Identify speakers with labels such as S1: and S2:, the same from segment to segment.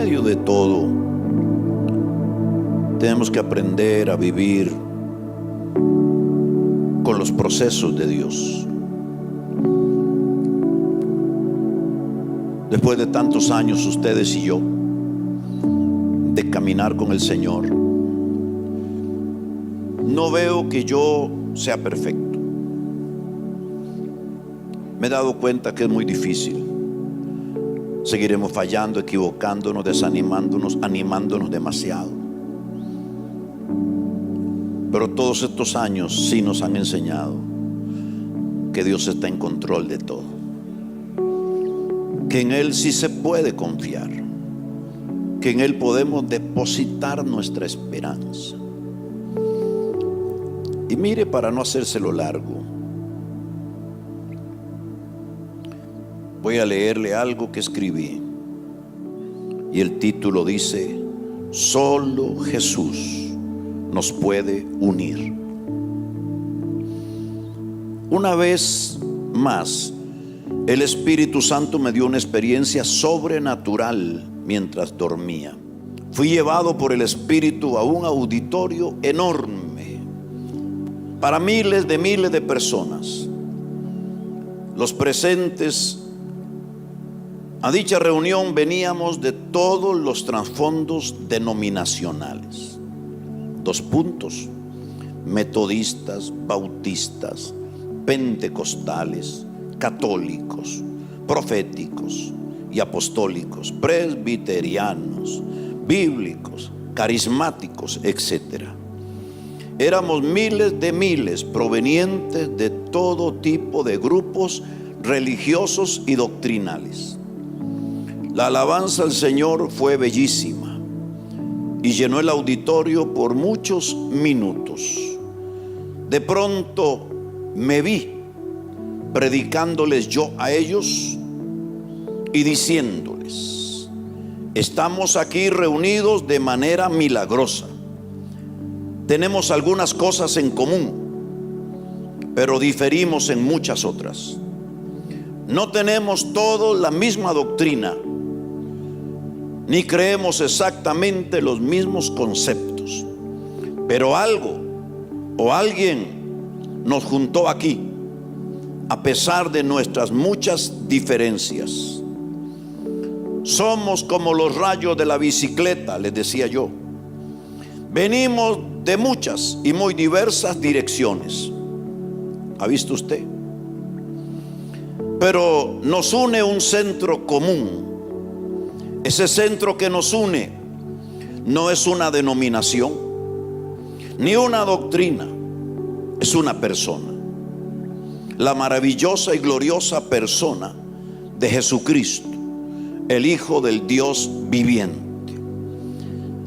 S1: medio de todo, tenemos que aprender a vivir con los procesos de Dios. Después de tantos años, ustedes y yo, de caminar con el Señor, no veo que yo sea perfecto. Me he dado cuenta que es muy difícil. Seguiremos fallando, equivocándonos, desanimándonos, animándonos demasiado. Pero todos estos años sí nos han enseñado que Dios está en control de todo, que en Él sí se puede confiar, que en Él podemos depositar nuestra esperanza. Y mire, para no hacérselo largo, voy a leerle algo que escribí, y el título dice: solo Jesús nos puede unir. Una vez más, el Espíritu Santo me dio una experiencia sobrenatural mientras dormía. Fui llevado por el Espíritu a un auditorio enorme para miles de personas. Los presentes a dicha reunión veníamos de todos los trasfondos denominacionales. 2 puntos: metodistas, bautistas, pentecostales, católicos, proféticos y apostólicos, presbiterianos, bíblicos, carismáticos, etc. Éramos miles provenientes de todo tipo de grupos religiosos y doctrinales. La alabanza al Señor fue bellísima y llenó el auditorio por muchos minutos. De pronto me vi predicándoles yo a ellos y diciéndoles: estamos aquí reunidos de manera milagrosa. Tenemos algunas cosas en común, pero diferimos en muchas otras. No tenemos todos la misma doctrina, ni creemos exactamente los mismos conceptos, pero algo o alguien nos juntó aquí, a pesar de nuestras muchas diferencias. Somos como los rayos de la bicicleta, les decía yo. Venimos de muchas y muy diversas direcciones. ¿Ha visto usted? Pero nos une un centro común. Ese centro que nos une no es una denominación ni una doctrina, es una persona, la maravillosa y gloriosa persona de Jesucristo, el Hijo del Dios viviente.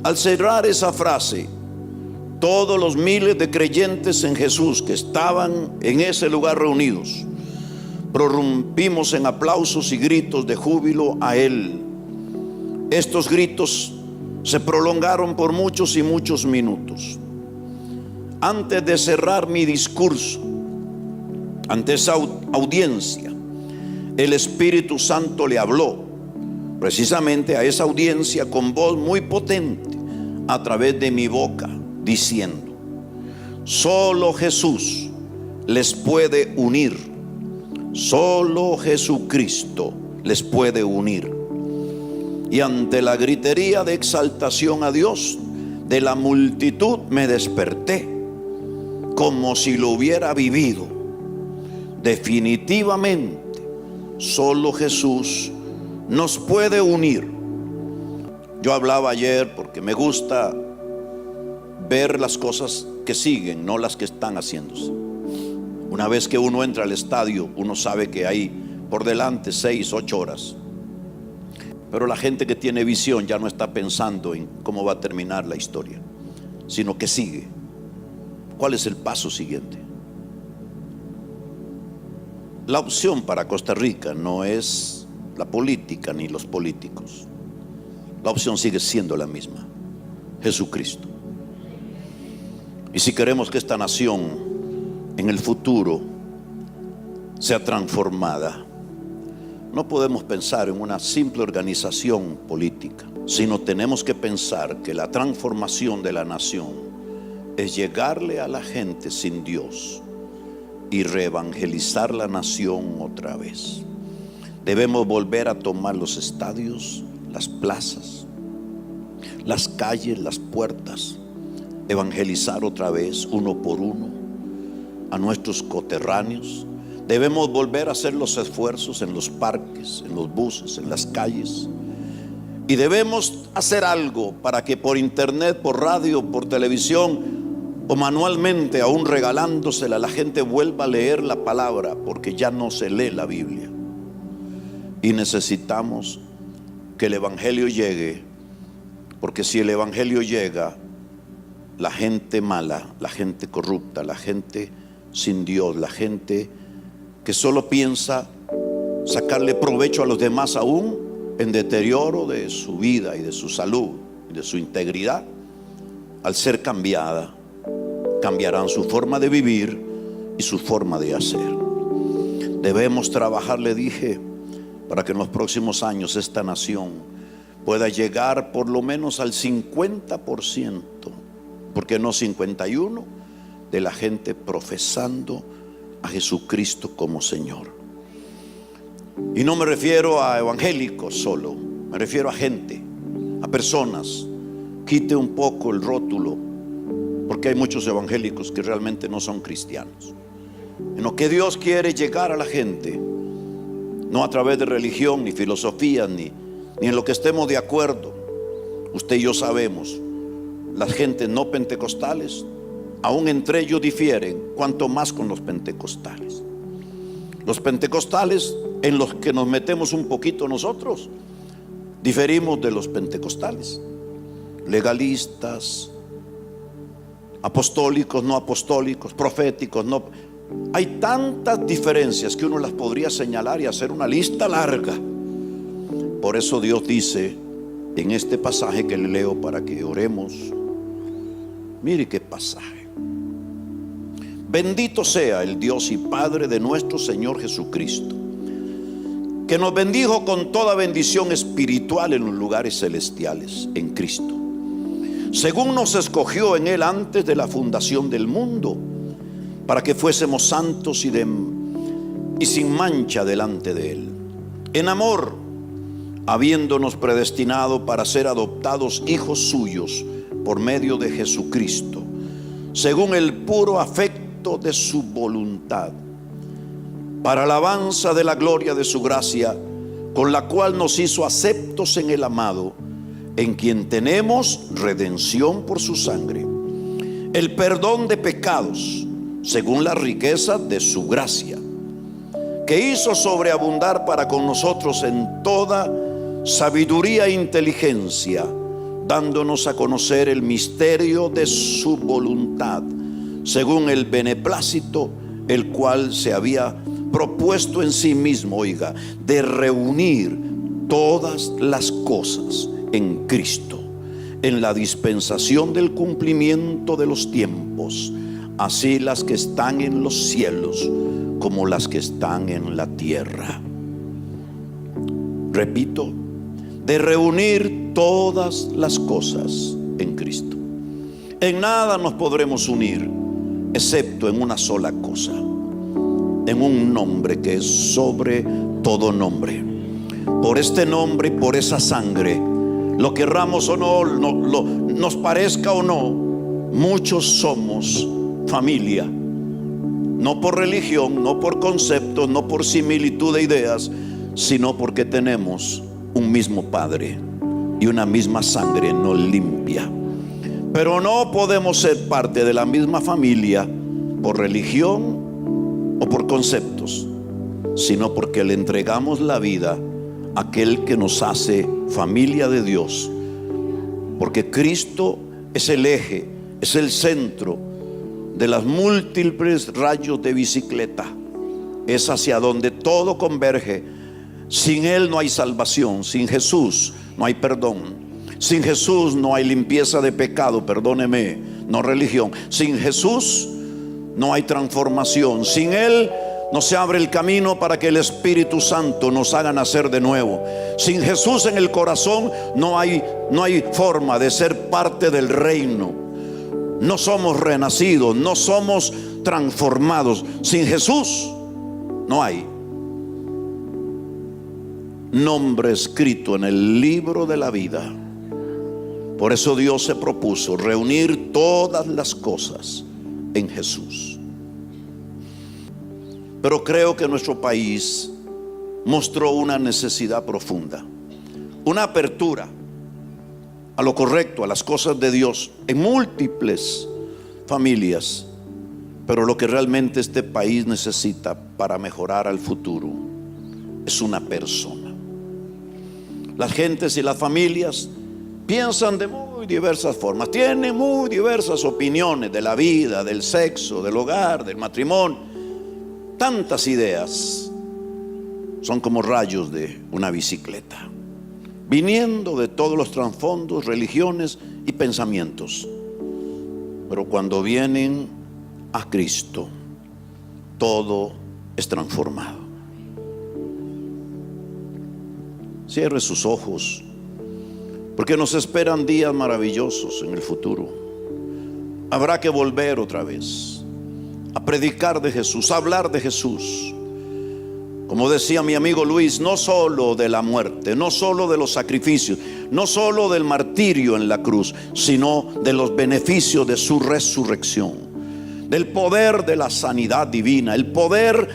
S1: Al cerrar esa frase, todos los miles de creyentes en Jesús que estaban en ese lugar reunidos, prorrumpimos en aplausos y gritos de júbilo a Él. Estos gritos se prolongaron por muchos y muchos minutos. Antes de cerrar mi discurso ante esa audiencia, el Espíritu Santo le habló precisamente a esa audiencia con voz muy potente a través de mi boca, diciendo: solo Jesús les puede unir, solo Jesucristo les puede unir. Y ante la gritería de exaltación a Dios de la multitud, me desperté como si lo hubiera vivido. Definitivamente, solo Jesús nos puede unir. Yo hablaba ayer porque me gusta ver las cosas que siguen, no las que están haciéndose. Una vez que uno entra al estadio, uno sabe que hay por delante 6, 8 horas. Pero la gente que tiene visión ya no está pensando en cómo va a terminar la historia, sino que sigue. ¿Cuál es el paso siguiente? La opción para Costa Rica no es la política ni los políticos. La opción sigue siendo la misma: Jesucristo. Y si queremos que esta nación en el futuro sea transformada, no podemos pensar en una simple organización política. sino tenemos que pensar que la transformación de la nación es llegarle a la gente sin Dios y reevangelizar la nación otra vez. Debemos volver a tomar los estadios, las plazas, las calles, las puertas, evangelizar otra vez uno por uno a nuestros coterráneos. Debemos volver a hacer los esfuerzos en los parques, en los buses, en las calles. Y debemos hacer algo para que por internet, por radio, por televisión o manualmente, aún regalándosela, la gente vuelva a leer la palabra, porque ya no se lee la Biblia. Y necesitamos que el evangelio llegue, porque si el evangelio llega, la gente mala, la gente corrupta, la gente sin Dios, la gente que solo piensa sacarle provecho a los demás, aún en deterioro de su vida y de su salud y de su integridad, al ser cambiada, cambiarán su forma de vivir y su forma de hacer. Debemos trabajar, le dije, para que en los próximos años esta nación pueda llegar por lo menos al 50%, ¿por qué no 51%? De la gente profesando a Jesucristo como Señor. Y no me refiero a evangélicos solo, me refiero a gente, a personas. Quite un poco el rótulo, porque hay muchos evangélicos que realmente no son cristianos. En lo que Dios quiere llegar a la gente, no a través de religión, ni filosofía, ni en lo que estemos de acuerdo. Usted y yo sabemos, las gentes no pentecostales, aún entre ellos difieren, cuanto más con los pentecostales. Los pentecostales, en los que nos metemos un poquito nosotros, diferimos de los pentecostales. Legalistas, apostólicos, no apostólicos, proféticos, no. Hay tantas diferencias que uno las podría señalar y hacer una lista larga. Por eso Dios dice en este pasaje que le leo para que oremos. Mire qué pasaje. Bendito sea el Dios y Padre de nuestro Señor Jesucristo, que nos bendijo con toda bendición espiritual en los lugares celestiales en Cristo, según nos escogió en Él antes de la fundación del mundo, para que fuésemos santos y sin mancha delante de Él, en amor, habiéndonos predestinado para ser adoptados hijos suyos por medio de Jesucristo, según el puro afecto de su voluntad, para alabanza de la gloria de su gracia, con la cual nos hizo aceptos en el amado, en quien tenemos redención por su sangre, el perdón de pecados, según la riqueza de su gracia, que hizo sobreabundar para con nosotros en toda sabiduría e inteligencia, dándonos a conocer el misterio de su voluntad, según el beneplácito, el cual se había propuesto en sí mismo, oiga, de reunir todas las cosas en Cristo, en la dispensación del cumplimiento de los tiempos, así las que están en los cielos como las que están en la tierra. Repito, de reunir todas las cosas en Cristo. En nada nos podremos unir excepto en una sola cosa, en un nombre que es sobre todo nombre. Por este nombre y por esa sangre, lo querramos o no, nos parezca o no, muchos somos familia, no por religión, no por conceptos, no por similitud de ideas, sino porque tenemos un mismo Padre y una misma sangre nos limpia. Pero no podemos ser parte de la misma familia por religión o por conceptos, sino porque le entregamos la vida a aquel que nos hace familia de Dios. Porque Cristo es el eje, es el centro de las múltiples rayos de bicicleta. Es hacia donde todo converge. Sin Él no hay salvación, sin Jesús no hay perdón. Sin Jesús no hay limpieza de pecado, perdóneme, no religión. Sin Jesús no hay transformación. Sin Él no se abre el camino para que el Espíritu Santo nos haga nacer de nuevo. Sin Jesús en el corazón no hay forma de ser parte del reino. No somos renacidos, no somos transformados. Sin Jesús no hay nombre escrito en el libro de la vida. Por eso Dios se propuso reunir todas las cosas en Jesús. Pero creo que nuestro país mostró una necesidad profunda, una apertura a lo correcto, a las cosas de Dios en múltiples familias. Pero lo que realmente este país necesita para mejorar al futuro es una persona. Las gentes y las familias piensan de muy diversas formas, tienen muy diversas opiniones de la vida, del sexo, del hogar, del matrimonio. Tantas ideas son como rayos de una bicicleta, viniendo de todos los trasfondos, religiones y pensamientos. Pero cuando vienen a Cristo, todo es transformado. Cierre sus ojos, porque nos esperan días maravillosos en el futuro. Habrá que volver otra vez a predicar de Jesús, a hablar de Jesús. Como decía mi amigo Luis, no solo de la muerte, no solo de los sacrificios, no solo del martirio en la cruz, sino de los beneficios de su resurrección, del poder de la sanidad divina, el poder,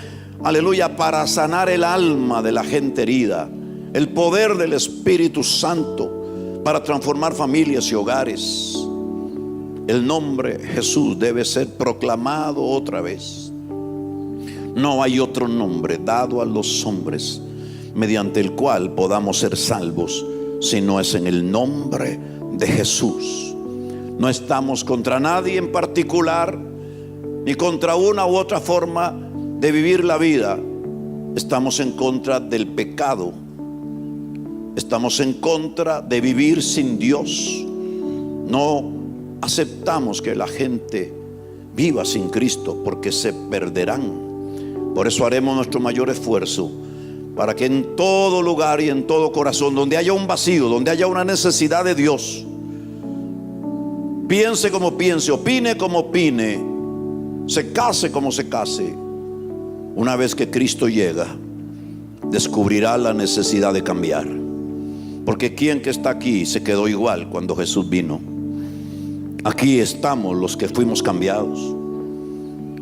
S1: aleluya, para sanar el alma de la gente herida, el poder del Espíritu Santo para transformar familias y hogares. El nombre Jesús debe ser proclamado otra vez. No hay otro nombre dado a los hombres mediante el cual podamos ser salvos, si no es en el nombre de Jesús. No estamos contra nadie en particular, ni contra una u otra forma de vivir la vida. Estamos en contra del pecado. Estamos en contra de vivir sin Dios. No aceptamos que la gente viva sin Cristo, porque se perderán. Por eso haremos nuestro mayor esfuerzo para que en todo lugar y en todo corazón, donde haya un vacío, donde haya una necesidad de Dios, piense como piense, opine como opine, se case como se case, una vez que Cristo llega, descubrirá la necesidad de cambiar. Porque ¿quién que está aquí se quedó igual cuando Jesús vino? Aquí estamos los que fuimos cambiados,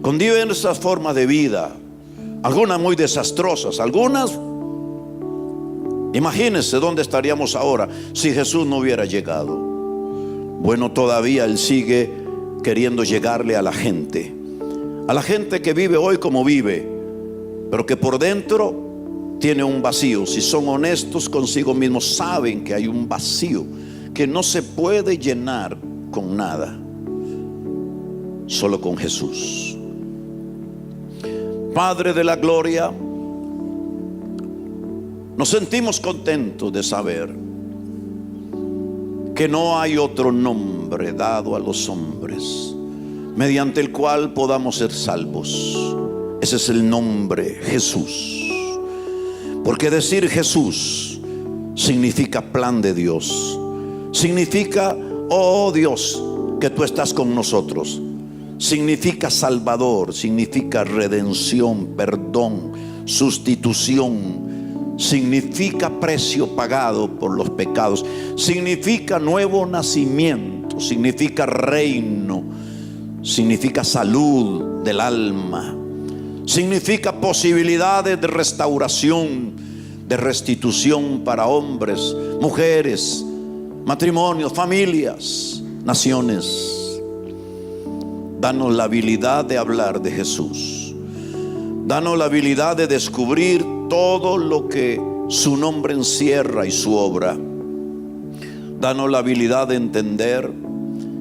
S1: con diversas formas de vida, algunas muy desastrosas, algunas, imagínense dónde estaríamos ahora si Jesús no hubiera llegado. Bueno, todavía Él sigue queriendo llegarle a la gente que vive hoy como vive, pero que por dentro tiene un vacío. Si son honestos consigo mismos, saben que hay un vacío que no se puede llenar con nada, solo con Jesús. Padre de la gloria, nos sentimos contentos de saber que no hay otro nombre dado a los hombres mediante el cual podamos ser salvos. Ese es el nombre Jesús. Porque decir Jesús significa plan de Dios, significa, oh Dios, que tú estás con nosotros. Significa Salvador, significa redención, perdón, sustitución, significa precio pagado por los pecados, significa nuevo nacimiento, significa reino, significa salud del alma, significa posibilidades de restauración, de restitución para hombres, mujeres, matrimonios, familias, naciones. Danos la habilidad de hablar de Jesús. Danos la habilidad de descubrir todo lo que su nombre encierra y su obra. Danos la habilidad de entender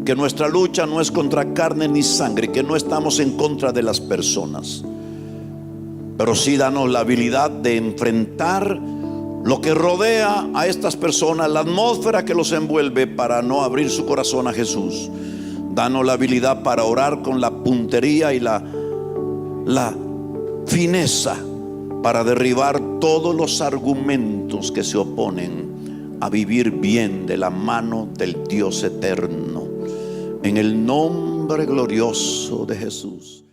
S1: que nuestra lucha no es contra carne ni sangre, que no estamos en contra de las personas. Pero sí danos la habilidad de enfrentar lo que rodea a estas personas, la atmósfera que los envuelve, para no abrir su corazón a Jesús. Danos la habilidad para orar con la puntería y la fineza para derribar todos los argumentos que se oponen a vivir bien de la mano del Dios eterno. En el nombre glorioso de Jesús.